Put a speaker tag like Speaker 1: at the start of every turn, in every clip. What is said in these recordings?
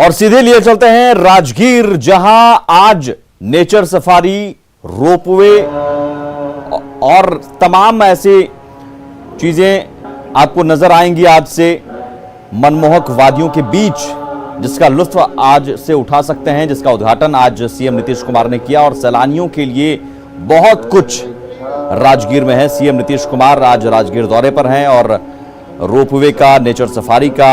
Speaker 1: और सीधे लिए चलते हैं राजगीर, जहां आज नेचर सफारी, रोपवे और तमाम ऐसी चीजें आपको नजर आएंगी आज से मनमोहक वादियों के बीच, जिसका लुत्फ आज से उठा सकते हैं, जिसका उद्घाटन आज सीएम नीतीश कुमार ने किया। और सैलानियों के लिए बहुत कुछ राजगीर में है। सीएम नीतीश कुमार आज राजगीर दौरे पर हैं और रोपवे का, नेचर सफारी का,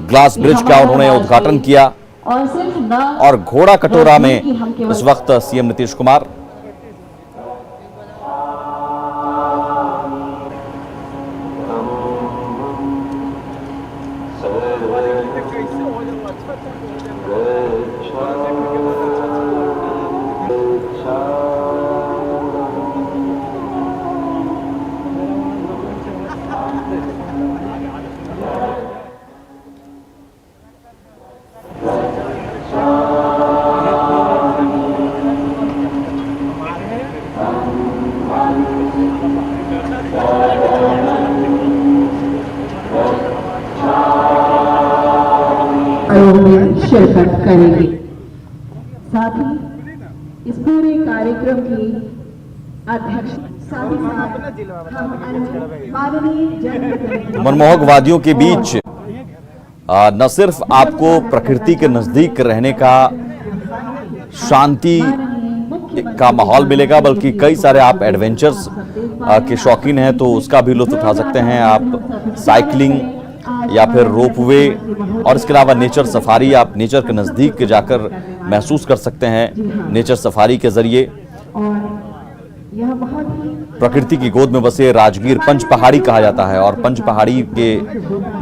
Speaker 1: ग्लास ब्रिज का उन्होंने उद्घाटन किया। और घोड़ा कटोरा में इस वक्त सीएम नीतीश कुमार।
Speaker 2: में शिरकत करेंगे। साथ ही इस पूरे कार्यक्रम की अध्यक्ष
Speaker 1: मनमोहक वादियों के बीच न सिर्फ आपको प्रकृति के नजदीक रहने का, शांति का माहौल मिलेगा, बल्कि कई सारे आप एडवेंचर्स के शौकीन हैं तो उसका भी लुत्फ उठा सकते हैं। आप साइकिलिंग या फिर रोपवे और इसके अलावा नेचर सफारी, आप नेचर के नज़दीक जाकर महसूस कर सकते हैं। नेचर सफारी के जरिए प्रकृति की गोद में बसे राजगीर, पंच पहाड़ी कहा जाता है, और पंच पहाड़ी के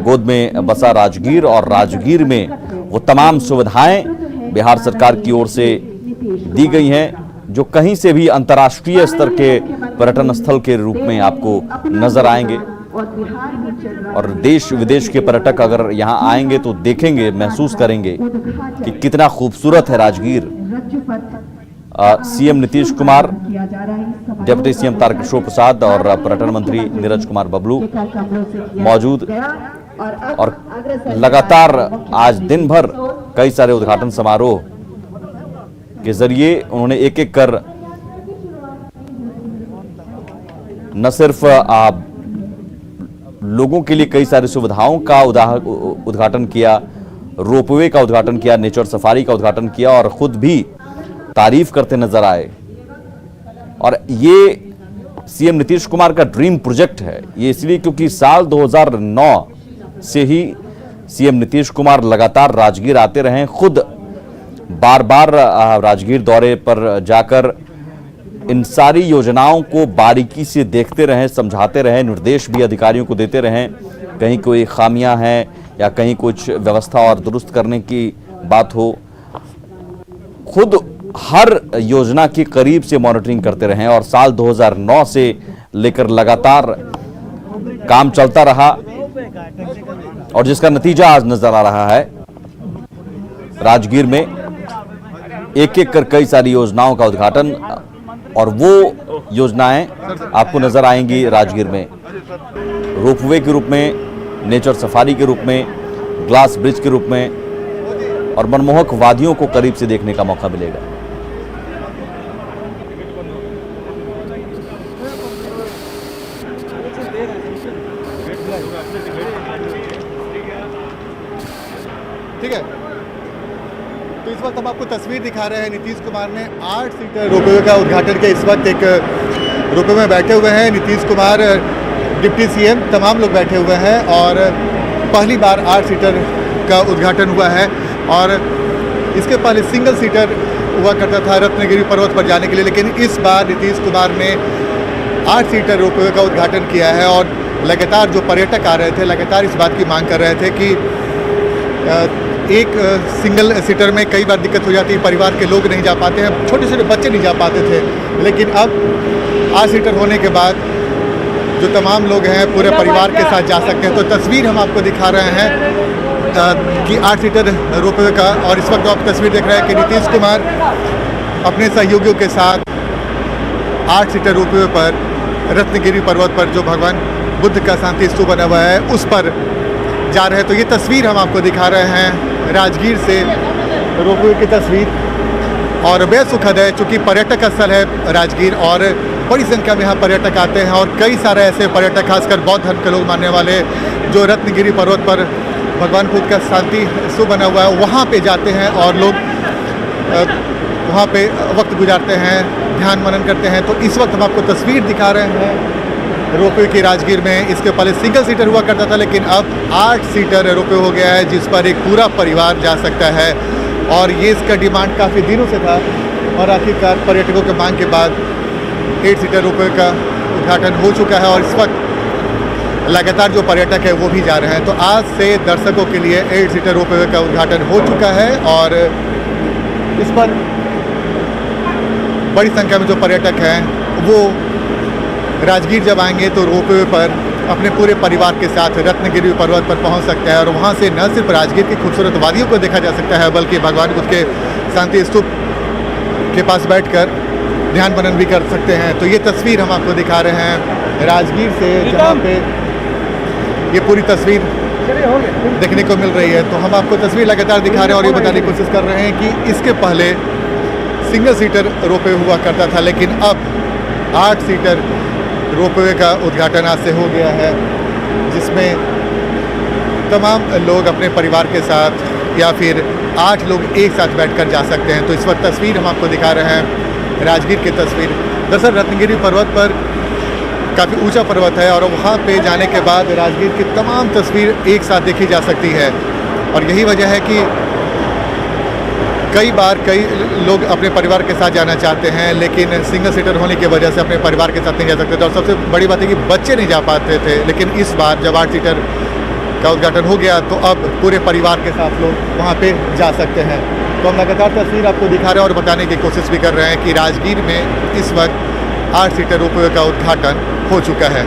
Speaker 1: गोद में बसा राजगीर, और राजगीर में वो तमाम सुविधाएं बिहार सरकार की ओर से दी गई हैं जो कहीं से भी अंतर्राष्ट्रीय स्तर के पर्यटन स्थल के रूप में आपको नजर आएंगे। और देश विदेश के पर्यटक अगर यहाँ आएंगे तो देखेंगे, महसूस करेंगे कि कितना खूबसूरत है Rajgir. CM Nitish Kumar, deputy CM Tarkishore Prasad और पर्यटन मंत्री नीरज कुमार बबलू मौजूद, और लगातार आज दिन भर कई सारे उद्घाटन समारोह के जरिए उन्होंने एक एक कर न सिर्फ लोगों के लिए कई सारी सुविधाओं का उद्घाटन किया, रोपवे का उद्घाटन किया, नेचर सफारी का उद्घाटन किया, और खुद भी तारीफ करते नजर आए। और ये सीएम नीतीश कुमार का ड्रीम प्रोजेक्ट है। ये इसलिए क्योंकि साल 2009 से ही सीएम नीतीश कुमार लगातार राजगीर आते रहे, खुद बार बार राजगीर दौरे पर जाकर इन सारी योजनाओं को बारीकी से देखते रहें, समझाते रहें, निर्देश भी अधिकारियों को देते रहें। कहीं कोई खामियां हैं या कहीं कुछ व्यवस्था और दुरुस्त करने की बात हो, खुद हर योजना की करीब से मॉनिटरिंग करते रहें। और साल 2009 से लेकर लगातार काम चलता रहा, और जिसका नतीजा आज नजर आ रहा है। राजगीर में एक एक कर कई सारी योजनाओं का उद्घाटन, और वो योजनाएं आपको नजर आएंगी राजगीर में, रोपवे के रूप में, नेचर सफारी के रूप में, ग्लास ब्रिज के रूप में, और मनमोहक वादियों को करीब से देखने का मौका मिलेगा।
Speaker 3: ठीक है, तो इस वक्त हम आपको तस्वीर दिखा रहे हैं। नीतीश कुमार ने 8 सीटर रोपवे का उद्घाटन किया। इस वक्त एक रोपवे में बैठे हुए हैं नीतीश कुमार, डिप्टी सीएम, तमाम लोग बैठे हुए हैं, और पहली बार 8 सीटर का उद्घाटन हुआ है। और इसके पहले सिंगल सीटर हुआ करता था रत्नगिरी पर्वत पर जाने के लिए, लेकिन इस बार नीतीश कुमार ने 8 सीटर रोपवे का उद्घाटन किया है। और लगातार जो पर्यटक आ रहे थे, लगातार इस बात की मांग कर रहे थे कि एक सिंगल सीटर में कई बार दिक्कत हो जाती है, परिवार के लोग नहीं जा पाते हैं, छोटे छोटे बच्चे नहीं जा पाते थे, लेकिन अब 8 सीटर होने के बाद जो तमाम लोग हैं पूरे परिवार के साथ जा सकते हैं। तो तस्वीर हम आपको दिखा रहे हैं कि 8 सीटर रोपवे का। और इस वक्त आप तस्वीर देख रहे हैं कि नीतीश कुमार अपने सहयोगियों के साथ 8 सीटर रोपवे पर रत्नगिरी पर्वत पर, जो भगवान बुद्ध का शांति स्तूप बना हुआ है, उस पर जा रहे हैं। तो ये तस्वीर हम आपको दिखा रहे हैं राजगीर से रोपवे की तस्वीर, और बेहद सुखद है चूँकि पर्यटक स्थल है राजगीर और बड़ी संख्या में यहाँ पर्यटक आते हैं और कई सारे ऐसे पर्यटक खासकर बौद्ध धर्म के लोग मानने वाले जो रत्नगिरी पर्वत पर भगवान बुद्ध का शांति स्तूप बना हुआ है वहाँ पे जाते हैं और लोग वहाँ पे वक्त गुजारते हैं, ध्यान मनन करते हैं। तो इस वक्त हम आपको तस्वीर दिखा रहे हैं रोपवे की राजगीर में। इसके पहले सिंगल सीटर हुआ करता था लेकिन अब 8 सीटर रोपवे हो गया है जिस पर एक पूरा परिवार जा सकता है और ये इसका डिमांड काफ़ी दिनों से था और आखिरकार पर्यटकों के मांग के बाद 8 सीटर रोपवे का उद्घाटन हो चुका है और इस वक्त लगातार जो पर्यटक है वो भी जा रहे हैं। तो आज से दर्शकों के लिए 8 सीटर रोपवे का उद्घाटन हो चुका है और इस पर बड़ी संख्या में जो पर्यटक हैं वो राजगीर जब आएंगे तो रोपवे पर अपने पूरे परिवार के साथ रत्नगिरी पर्वत पर पहुंच सकते हैं और वहां से न सिर्फ राजगीर की खूबसूरत वादियों को देखा जा सकता है बल्कि भगवान बुद्ध के शांति स्तूप के पास बैठकर ध्यान मनन भी कर सकते हैं। तो ये तस्वीर हम आपको दिखा रहे हैं राजगीर से जहाँ पे ये पूरी तस्वीर देखने को मिल रही है। तो हम आपको तस्वीर लगातार दिखा रहे हैं और ये बताने की कोशिश कर रहे हैं कि इसके पहले सिंगल सीटर रोपवे हुआ करता था लेकिन अब 8 सीटर रोपवे का उद्घाटन आज से हो गया है जिसमें तमाम लोग अपने परिवार के साथ या फिर 8 लोग एक साथ बैठकर जा सकते हैं। तो इस वक्त तस्वीर हम आपको दिखा रहे हैं राजगीर की तस्वीर। दरअसल रत्नगिरी पर्वत पर काफ़ी ऊंचा पर्वत है और वहाँ पे जाने के बाद राजगीर की तमाम तस्वीर एक साथ देखी जा सकती है और यही वजह है कि कई लोग अपने परिवार के साथ जाना चाहते हैं लेकिन सिंगल सीटर होने की वजह से अपने परिवार के साथ नहीं जा सकते थे और सबसे बड़ी बात है कि बच्चे नहीं जा पाते थे। लेकिन इस बार जब 8 सीटर का उद्घाटन हो गया तो अब पूरे परिवार के साथ लोग वहाँ पे जा सकते हैं। तो हम लगातार तस्वीर आपको दिखा रहे हैं और बताने की कोशिश भी कर रहे हैं कि राजगीर में इस वक्त 8 सीटर रोपवे का उद्घाटन हो चुका है।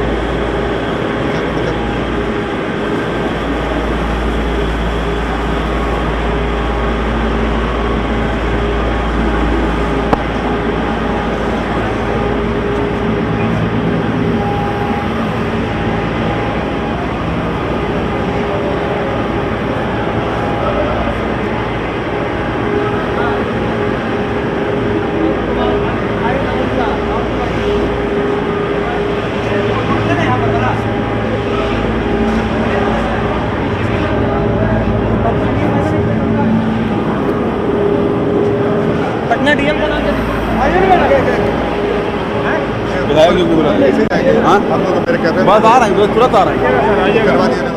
Speaker 4: पटना डीएम का नाम
Speaker 3: विधायक जो बोला हाँ हम लोग मेरे कर रहे हैं
Speaker 4: बस आ रहा है तुरंत आ रहा है
Speaker 3: करवा दिया ना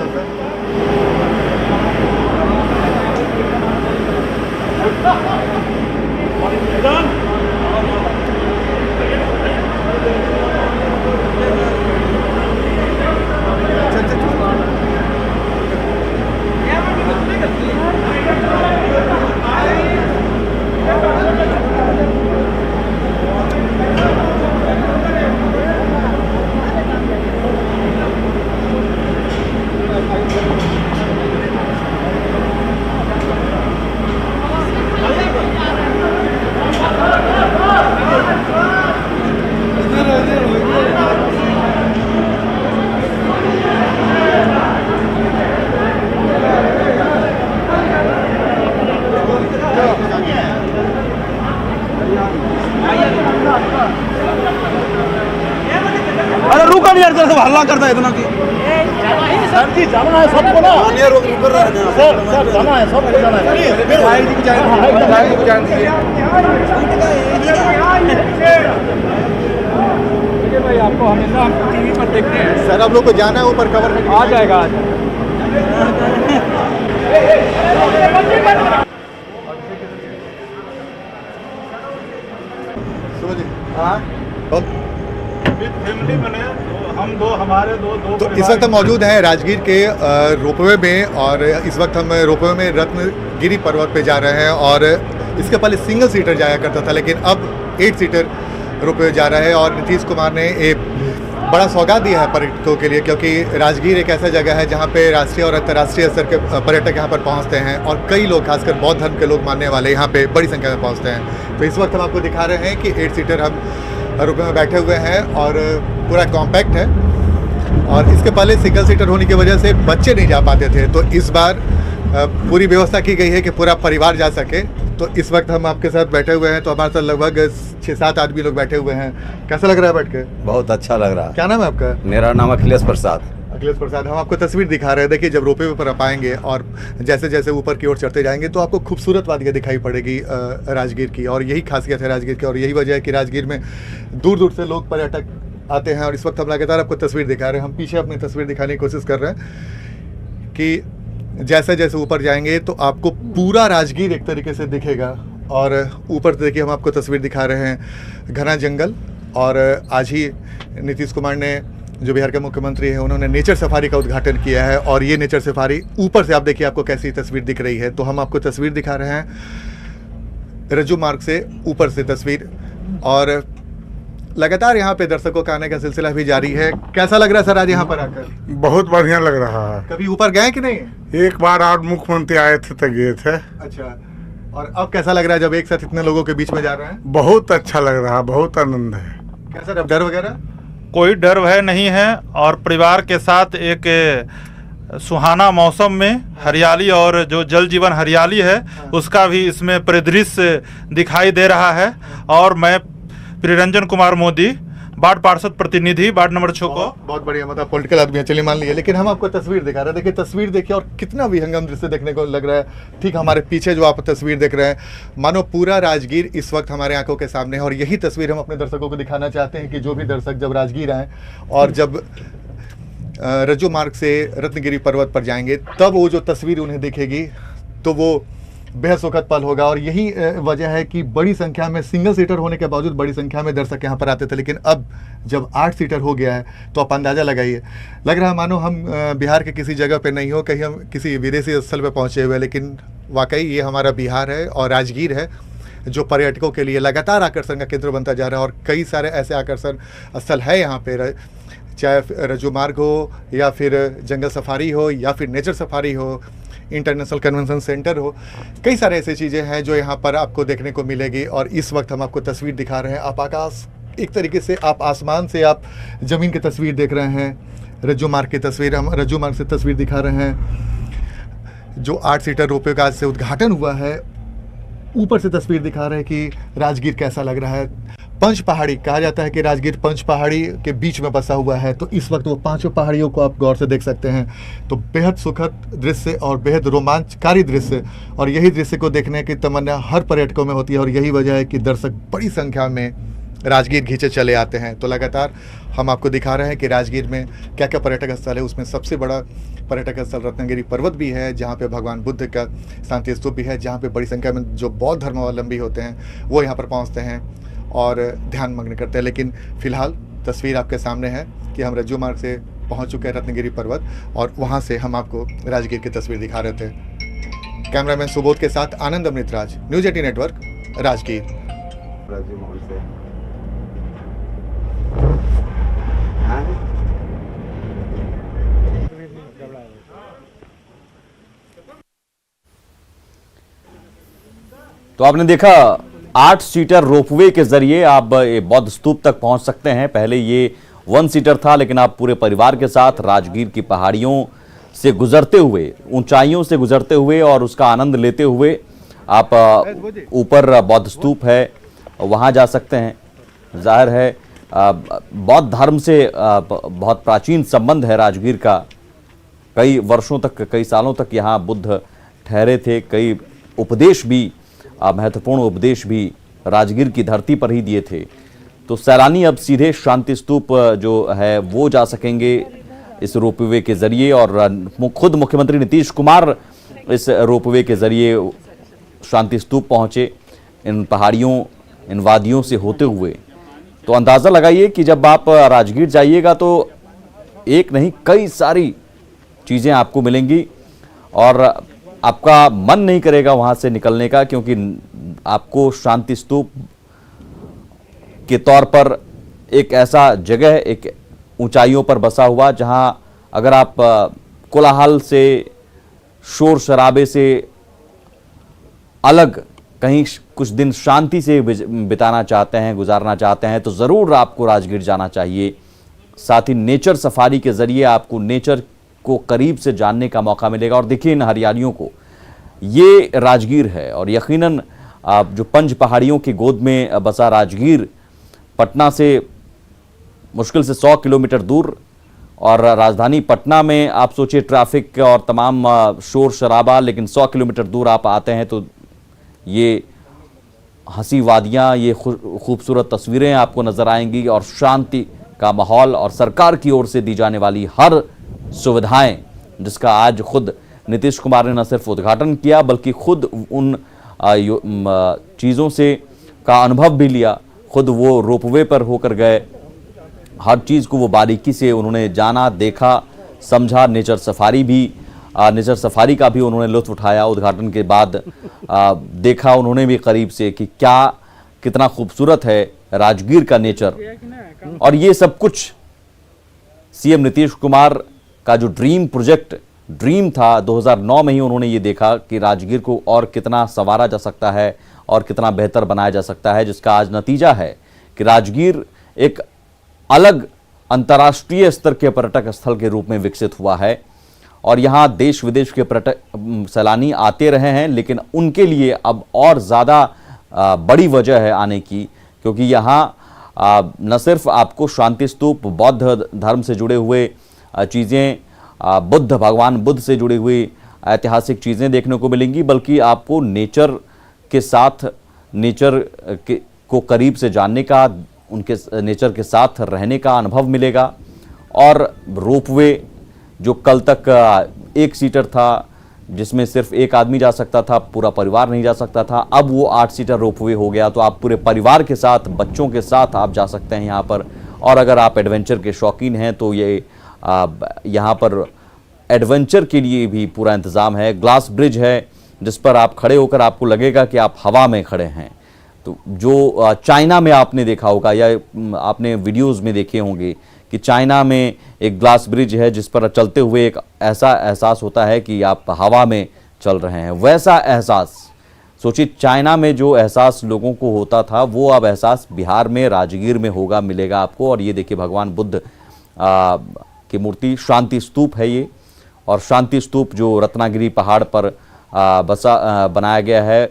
Speaker 4: अरे रुका नहीं यार सब हल्ला करता है इतना की
Speaker 5: सर जी जाना है सबको ना
Speaker 4: ये रोक कर रहा है
Speaker 5: सर जाना है सबको जाना है भाई जी को जान दीजिए भाई आपको हमेशा हम टीवी पर देखते हैं
Speaker 3: सर आप लोग को जाना है ऊपर कवर में
Speaker 5: आ जाएगा
Speaker 3: सुनो जी
Speaker 5: हाँ
Speaker 3: फैमिली
Speaker 5: बने हम दो हमारे दो
Speaker 3: तो इस वक्त हम मौजूद हैं राजगीर के रोपवे में और इस वक्त हम रोपवे में रत्नगिरी पर्वत पे जा रहे हैं और इसके पहले सिंगल सीटर जाया करता था लेकिन अब 8 सीटर रोपवे जा रहा है और नीतीश कुमार ने एक बड़ा सौगात दिया है पर्यटकों के लिए क्योंकि राजगीर एक ऐसा जगह है जहाँ पे राष्ट्रीय और अंतर्राष्ट्रीय स्तर के पर्यटक यहाँ पर पहुँचते हैं और कई लोग खासकर बौद्ध धर्म के लोग मानने वाले यहाँ पे बड़ी संख्या में पहुँचते हैं। तो इस वक्त हम आपको दिखा रहे हैं कि 8 सीटर हम रोपवे में बैठे हुए हैं और पूरा कॉम्पैक्ट है और इसके पहले सिंगल सीटर होने की वजह से बच्चे नहीं जा पाते थे। तो इस बार पूरी व्यवस्था की गई है कि पूरा परिवार जा सके। तो इस वक्त हम आपके साथ बैठे हुए हैं, तो हमारे साथ लगभग 6-7 आदमी लोग बैठे हुए हैं। कैसा लग रहा है बैठ के?
Speaker 6: बहुत अच्छा लग रहा है।
Speaker 3: क्या नाम है आपका?
Speaker 6: मेरा नाम अखिलेश प्रसाद।
Speaker 3: अखिलेश प्रसाद, हम आपको तस्वीर दिखा रहे हैं। देखिए, जब रोपवे पर आप आएंगे और जैसे जैसे ऊपर की ओर चढ़ते जाएंगे तो आपको खूबसूरत वादियाँ दिखाई पड़ेगी राजगीर की, और यही खासियत है राजगीर की, और यही वजह है कि राजगीर में दूर दूर से लोग पर्यटक आते हैं। और इस वक्त हम लगातार आपको तस्वीर दिखा रहे हैं। हम पीछे अपनी तस्वीर दिखाने की कोशिश कर रहे हैं कि जैसे जैसे ऊपर जाएंगे तो आपको पूरा राजगीर एक तरीके से दिखेगा। और ऊपर देखिए, हम आपको तस्वीर दिखा रहे हैं घना जंगल। और आज ही नीतीश कुमार ने, जो बिहार के मुख्यमंत्री हैं, उन्होंने नेचर सफारी का उद्घाटन किया है। और ये नेचर सफारी ऊपर से आप देखिए आपको कैसी तस्वीर दिख रही है। तो हम आपको तस्वीर दिखा रहे हैं रज्जू मार्ग से ऊपर से तस्वीर। और लगातार यहाँ पे दर्शकों का आने का सिलसिला भी जारी है। कैसा लग रहा है सर आज यहाँ पर आकर?
Speaker 7: बहुत बढ़िया लग रहा है।
Speaker 3: कभी ऊपर गए कि नहीं?
Speaker 7: एक बार और मुख्यमंत्री आए थे तो गए थे।
Speaker 3: अच्छा, और अब कैसा लग रहा है जब एक साथ इतने लोगों के बीच में जा रहे हैं?
Speaker 7: बहुत अच्छा लग रहा है, बहुत आनंद है।
Speaker 3: कैसा, अब डर वगैरह?
Speaker 8: कोई डर भय नहीं है। और परिवार के साथ एक सुहाना मौसम में हरियाली, और जो जल जीवन हरियाली है उसका भी इसमें परिदृश्य दिखाई दे रहा है। और मैं प्रियरंजन कुमार मोदी, वार्ड पार्षद प्रतिनिधि, वार्ड नंबर 6 को।
Speaker 3: बहुत बढ़िया, मतलब पॉलिटिकल आदमी है, चलिए मान लीजिए। लेकिन हम आपको तस्वीर दिखा रहे हैं। देखिए तस्वीर देखिए, और कितना विहंगम दृश्य देखने को लग रहा है। ठीक हमारे पीछे जो आप तस्वीर देख रहे हैं, मानो पूरा राजगीर इस वक्त हमारे आंखों के सामने है। और यही तस्वीर हम अपने दर्शकों को दिखाना चाहते हैं कि जो भी दर्शक जब राजगीर आए और जब रज्जू मार्ग से रत्नगिरी पर्वत पर जाएंगे, तब वो जो तस्वीर उन्हें दिखेगी तो वो बेहद सुखद पल होगा। और यही वजह है कि बड़ी संख्या में, सिंगल सीटर होने के बावजूद बड़ी संख्या में दर्शक यहाँ पर आते थे। लेकिन अब जब 8 सीटर हो गया है तो आप अंदाज़ा लगाइए, लग रहा है मानो हम बिहार के किसी जगह पे नहीं हो, कहीं हम किसी विदेशी स्थल पे पहुँचे हुए। लेकिन वाकई ये हमारा बिहार है और राजगीर है, जो पर्यटकों के लिए लगातार आकर्षण का केंद्र बनता जा रहा है। और कई सारे ऐसे आकर्षण स्थल है यहाँ पे, चाहे रज्जू मार्ग हो, या फिर जंगल सफारी हो, या फिर नेचर सफारी हो, इंटरनेशनल कन्वेंशन सेंटर हो। कई सारे ऐसी चीज़ें हैं जो यहाँ पर आपको देखने को मिलेगी। और इस वक्त हम आपको तस्वीर दिखा रहे हैं। आप आकाश, एक तरीके से आप आसमान से आप ज़मीन की तस्वीर देख रहे हैं। रज्जू मार्ग की तस्वीर, हम रज्जू मार्ग से तस्वीर दिखा रहे हैं। जो 8 सीटर रोपवे का आज से उद्घाटन हुआ है, ऊपर से तस्वीर दिखा रहे हैं कि राजगीर कैसा लग रहा है। पंच पहाड़ी कहा जाता है कि राजगीर पंच पहाड़ी के बीच में बसा हुआ है। तो इस वक्त वो 5 पहाड़ियों को आप गौर से देख सकते हैं। तो बेहद सुखद दृश्य और बेहद रोमांचकारी दृश्य, और यही दृश्य को देखने की तमन्ना हर पर्यटकों में होती है। और यही वजह है कि दर्शक बड़ी संख्या में राजगीर खींचे चले आते हैं। तो लगातार हम आपको दिखा रहे हैं कि राजगीर में क्या क्या पर्यटक स्थल है। उसमें सबसे बड़ा पर्यटक स्थल रत्नगिरी पर्वत भी है, जहाँ पे भगवान बुद्ध का शांति स्तूप भी है, जहाँ पे बड़ी संख्या में जो बौद्ध धर्मावलंबी होते हैं वो यहाँ पर पहुँचते हैं और ध्यान मग्न करते हैं। लेकिन फिलहाल तस्वीर आपके सामने है कि हम रज्जू मार्ग से पहुंच चुके हैं रत्नगिरी पर्वत, और वहां से हम आपको राजगीर की तस्वीर दिखा रहे थे। कैमरामैन सुबोध के साथ आनंद अमृतराज, न्यूज़ 18 नेटवर्क, राजगीर।
Speaker 1: तो आपने देखा 8 सीटर रोपवे के जरिए आप बौद्ध स्तूप तक पहुंच सकते हैं। पहले ये 1 सीटर था, लेकिन आप पूरे परिवार के साथ राजगीर की पहाड़ियों से गुजरते हुए, ऊंचाइयों से गुजरते हुए और उसका आनंद लेते हुए आप ऊपर बौद्ध स्तूप है वहां जा सकते हैं। जाहिर है बौद्ध धर्म से बहुत प्राचीन संबंध है राजगीर का। कई वर्षों तक, कई सालों तक यहाँ बुद्ध ठहरे थे। कई उपदेश भी, महत्वपूर्ण उपदेश भी राजगीर की धरती पर ही दिए थे। तो सैलानी अब सीधे शांति स्तूप जो है वो जा सकेंगे इस रोपवे के जरिए। और खुद मुख्यमंत्री नीतीश कुमार इस रोपवे के जरिए शांति स्तूप पहुंचे, इन पहाड़ियों, इन वादियों से होते हुए। तो अंदाज़ा लगाइए कि जब आप राजगीर जाइएगा तो एक नहीं कई सारी चीज़ें आपको मिलेंगी और आपका मन नहीं करेगा वहां से निकलने का, क्योंकि आपको शांति स्तूप के तौर पर एक ऐसा जगह, एक ऊंचाइयों पर बसा हुआ, जहां अगर आप कोलाहल से, शोर शराबे से अलग कहीं कुछ दिन शांति से बिताना चाहते हैं, गुजारना चाहते हैं, तो ज़रूर आपको राजगीर जाना चाहिए। साथ ही नेचर सफारी के ज़रिए आपको नेचर को करीब से जानने का मौका मिलेगा। और देखिए इन हरियालियों को, ये राजगीर है और यकीनन जो पंच पहाड़ियों की गोद में बसा राजगीर पटना से मुश्किल से 100 किलोमीटर दूर, और राजधानी पटना में आप सोचिए ट्रैफिक और तमाम शोर शराबा, लेकिन 100 किलोमीटर दूर आप आते हैं तो ये हंसी वादियाँ, ये खूबसूरत तस्वीरें आपको नजर आएंगी और शांति का माहौल और सरकार की ओर से दी जाने वाली हर सुविधाएं, जिसका आज खुद नीतीश कुमार ने न सिर्फ उद्घाटन किया बल्कि खुद उन चीज़ों से का अनुभव भी लिया। खुद वो रोपवे पर होकर गए, हर चीज़ को वो बारीकी से उन्होंने जाना, देखा, समझा। नेचर सफारी का भी उन्होंने लुत्फ उठाया। उद्घाटन के बाद देखा उन्होंने भी करीब से कि कितना खूबसूरत है राजगीर का नेचर। और ये सब कुछ सीएम नीतीश कुमार का जो ड्रीम था 2009 में ही उन्होंने ये देखा कि राजगीर को और कितना संवारा जा सकता है और कितना बेहतर बनाया जा सकता है, जिसका आज नतीजा है कि राजगीर एक अलग अंतर्राष्ट्रीय स्तर के पर्यटक स्थल के रूप में विकसित हुआ है। और यहाँ देश विदेश के पर्यटक सैलानी आते रहे हैं, लेकिन उनके लिए अब और ज़्यादा बड़ी वजह है आने की, क्योंकि यहाँ न सिर्फ आपको शांति स्तूप, बौद्ध धर्म से जुड़े हुए चीज़ें, भगवान बुद्ध से जुड़ी हुई ऐतिहासिक चीज़ें देखने को मिलेंगी, बल्कि आपको नेचर को करीब से जानने का, उनके नेचर के साथ रहने का अनुभव मिलेगा। और रोपवे जो कल तक 1 सीटर था, जिसमें सिर्फ एक आदमी जा सकता था, पूरा परिवार नहीं जा सकता था, अब वो 8 सीटर रोपवे हो गया, तो आप पूरे परिवार के साथ, बच्चों के साथ आप जा सकते हैं यहाँ पर। और अगर आप एडवेंचर के शौकीन हैं तो ये यहाँ पर एडवेंचर के लिए भी पूरा इंतज़ाम है। ग्लास ब्रिज है जिस पर आप खड़े होकर आपको लगेगा कि आप हवा में खड़े हैं। तो जो चाइना में आपने देखा होगा या आपने वीडियोस में देखे होंगे कि चाइना में एक ग्लास ब्रिज है जिस पर चलते हुए एक ऐसा एहसास होता है कि आप हवा में चल रहे हैं। वैसा एहसास सोचिए, चाइना में जो एहसास लोगों को होता था वो अब एहसास बिहार में राजगीर में होगा, मिलेगा आपको। और ये देखिए भगवान बुद्ध की मूर्ति, शांति स्तूप है ये, और शांति स्तूप जो रत्नागिरी पहाड़ पर बनाया गया है,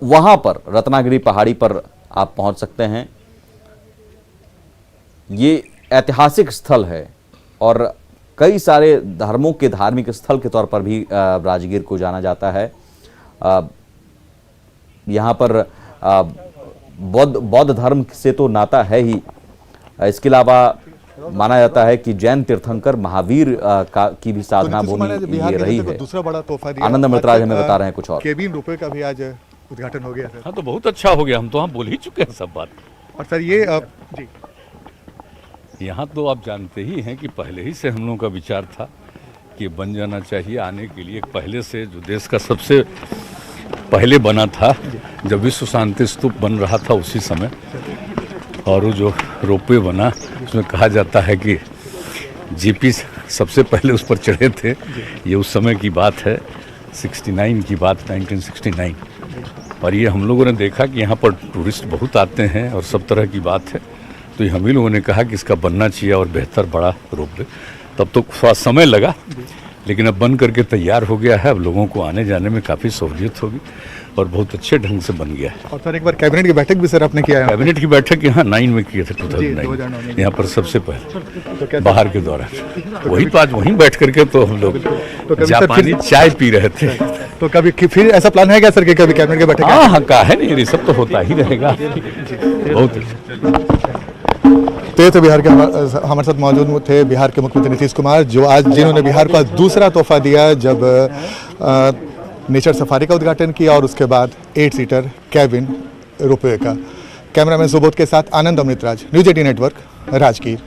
Speaker 1: वहाँ पर रत्नागिरी पहाड़ी पर आप पहुँच सकते हैं। ये ऐतिहासिक स्थल है और कई सारे धर्मों के धार्मिक स्थल के तौर पर भी राजगीर को जाना जाता है। यहाँ पर बौद्ध धर्म से तो नाता है ही, इसके अलावा माना जाता है कि जैन तीर्थंकर महावीर की भी साधना भूमि ये रही है।
Speaker 3: दूसरा बड़ा तोहफा दिया।
Speaker 1: आनंद अमृतराज हमें बता रहे हैं कुछ और।
Speaker 3: केबिन रुपए का भी आज उद्घाटन हो गया।
Speaker 9: हाँ, तो बहुत अच्छा हो गया, हम तो बोल ही चुके हैं सब बात।
Speaker 3: और सर ये जी
Speaker 9: यहाँ तो आप जानते ही हैं कि पहले ही से हम लोगों का विचार था कि बन जाना चाहिए आने के लिए। पहले से जो देश का सबसे पहले बना था, जब विश्व शांति स्तूप बन रहा था उसी समय, और वो जो रोपवे बना उसमें कहा जाता है कि जीपी सबसे पहले उस पर चढ़े थे। ये उस समय की बात है, 69 की बात, 1969। और ये हम लोगों ने देखा कि यहाँ पर टूरिस्ट बहुत आते हैं और सब तरह की बात है, तो हम ही लोगों ने कहा कि इसका बनना चाहिए और बेहतर बड़ा रोपवे। तब तो थोड़ा समय लगा, लेकिन अब बन करके तैयार हो गया है। अब लोगों को आने जाने में काफ़ी सहूलियत होगी और बहुत अच्छे ढंग से बन गया है।
Speaker 3: और सर एक बार कैबिनेट की बैठक भी सर आपने किया है?
Speaker 9: कैबिनेट की बैठक यहाँ 9 में किए थे, 2009 यहाँ पर सबसे पहले बाहर के दौरान। वही तो आज वहीं बैठ करके तो हम लोग जापानी चाय पी रहे थे।
Speaker 3: तो कभी फिर ऐसा प्लान है क्या सर कि कभी कैबिनेट की बैठक?
Speaker 9: हाँ, कहा है नहीं, ये सब तो होता ही रहेगा। बहुत अच्छा।
Speaker 3: तो बिहार के हमारे साथ मौजूद थे बिहार के मुख्यमंत्री नीतीश कुमार, जो आज जिन्होंने बिहार को दूसरा तोहफा दिया जब नेचर सफारी का उद्घाटन किया और उसके बाद 8 सीटर कैबिन रोपवे का। कैमरामैन सुबोध के साथ आनंद अमृतराज, न्यूज़ 18 नेटवर्क, राजगीर।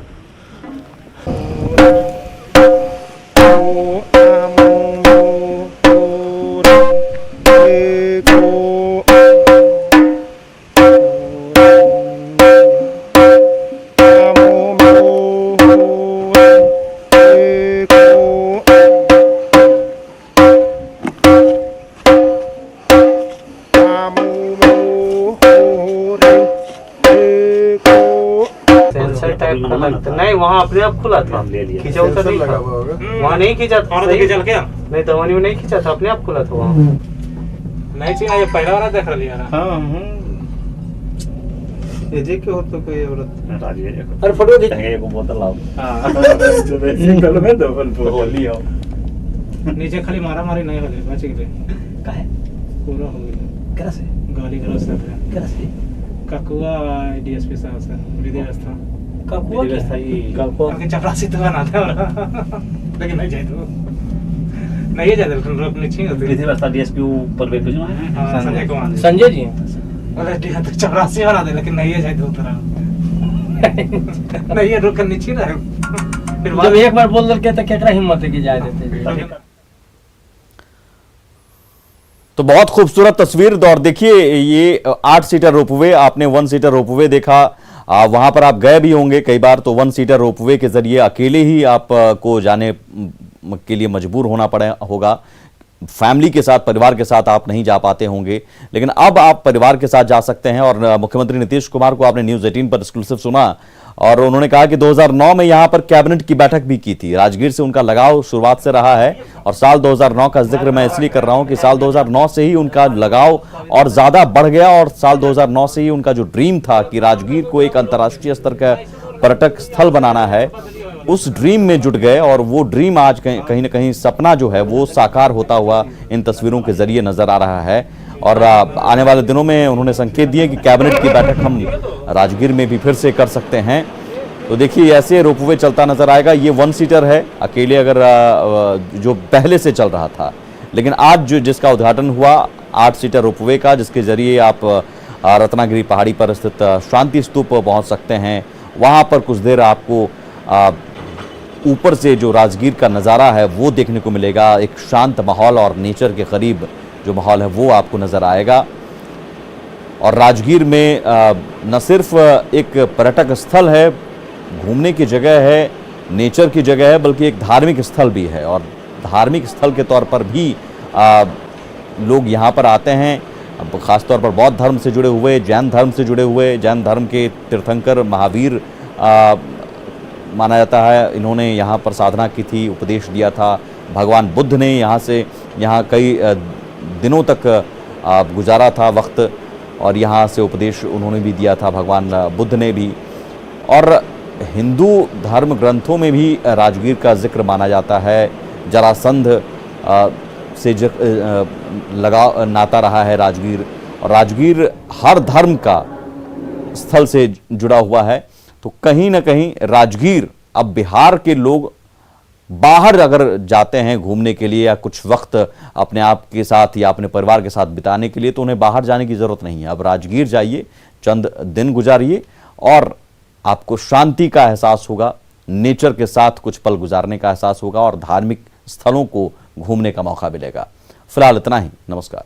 Speaker 4: नहीं, वहाँ अपने आप खुला था, खींचा उतर नहीं था, वहाँ नहीं खींचा था। नहीं तो नहीं खींचा था, अपने आप खुला था वहाँ। नहीं चाहिए ये पहला वाला देख लिया ना।
Speaker 5: हाँ ये जे के हो तो कोई औरत
Speaker 4: अरे फोटो खींचेंगे एक बोतल लाओ। हां सिंगल में डबल बोली हो नीचे खाली मारा मारी नहीं होले बच गए काहे पूरा हो गया कैसे गाली गलौज से कैसे ककुआ डीएसपी साहब से विधि व्यवस्था ककुआ ककुआ के चपरासी तो बनाते हैं लेकिन नहीं जाए तो नहीं जाए तो रोक नीचे होते विधि व्यवस्था डीएसपी ऊपर पे जो है संजय कुमार संजय जी अरे तो चपरासी बना दे लेकिन नहीं जाए तो उतरा नहीं रुक नीचे रहे फिर जब एक बार बोल दल के तो केकरा हिम्मत है कि जाए देते।
Speaker 1: तो बहुत खूबसूरत तस्वीर। और देखिए ये 8 सीटर रोपवे, आपने 1 सीटर रोपवे देखा, वहां पर आप गए भी होंगे कई बार, तो 1 सीटर रोपवे के जरिए अकेले ही आप को जाने के लिए मजबूर होना पड़े होगा। फैमिली के साथ, परिवार के साथ आप नहीं जा पाते होंगे, लेकिन अब आप परिवार के साथ जा सकते हैं। और मुख्यमंत्री नीतीश कुमार को आपने न्यूज 18 पर एक्सक्लूसिव सुना और उन्होंने कहा कि 2009 में यहां पर कैबिनेट की बैठक भी की थी। राजगीर से उनका लगाव शुरुआत से रहा है और साल 2009 का जिक्र मैं इसलिए कर रहा हूं कि साल 2009 से ही उनका लगाव और ज्यादा बढ़ गया और साल 2009 से ही उनका जो ड्रीम था कि राजगीर को एक अंतर्राष्ट्रीय स्तर का पर्यटक स्थल बनाना है, उस ड्रीम में जुट गए और वो ड्रीम आज कहीं ना कहीं सपना जो है वो साकार होता हुआ इन तस्वीरों के जरिए नजर आ रहा है। और आने वाले दिनों में उन्होंने संकेत दिए कि कैबिनेट की बैठक हम राजगीर में भी फिर से कर सकते हैं। तो देखिए ऐसे रोपवे चलता नजर आएगा। ये 1 सीटर है अकेले, अगर जो पहले से चल रहा था, लेकिन आज जो जिसका उद्घाटन हुआ 8 सीटर रोपवे का, जिसके जरिए आप रत्नागिरी पहाड़ी पर स्थित शांति स्तूप पहुंच सकते हैं। वहां पर कुछ देर आपको ऊपर से जो राजगीर का नज़ारा है वो देखने को मिलेगा। एक शांत माहौल और नेचर के करीब जो माहौल है वो आपको नज़र आएगा। और राजगीर में न सिर्फ एक पर्यटक स्थल है, घूमने की जगह है, नेचर की जगह है, बल्कि एक धार्मिक स्थल भी है। और धार्मिक स्थल के तौर पर भी लोग यहाँ पर आते हैं, ख़ासतौर पर बौद्ध धर्म से जुड़े हुए, जैन धर्म से जुड़े हुए। जैन धर्म के तीर्थंकर महावीर माना जाता है, इन्होंने यहाँ पर साधना की थी, उपदेश दिया था। भगवान बुद्ध ने यहाँ कई दिनों तक गुजारा था वक्त, और यहाँ से उपदेश उन्होंने भी दिया था, भगवान बुद्ध ने भी। और हिंदू धर्म ग्रंथों में भी राजगीर का जिक्र माना जाता है। जरासंध से लगा नाता रहा है राजगीर, और राजगीर हर धर्म का स्थल से जुड़ा हुआ है। तो कहीं ना कहीं राजगीर, अब बिहार के लोग बाहर अगर जाते हैं घूमने के लिए या कुछ वक्त अपने आप के साथ या अपने परिवार के साथ बिताने के लिए, तो उन्हें बाहर जाने की ज़रूरत नहीं है। अब राजगीर जाइए, चंद दिन गुजारिए और आपको शांति का एहसास होगा, नेचर के साथ कुछ पल गुजारने का एहसास होगा और धार्मिक स्थलों को घूमने का मौका मिलेगा। फिलहाल इतना ही, नमस्कार।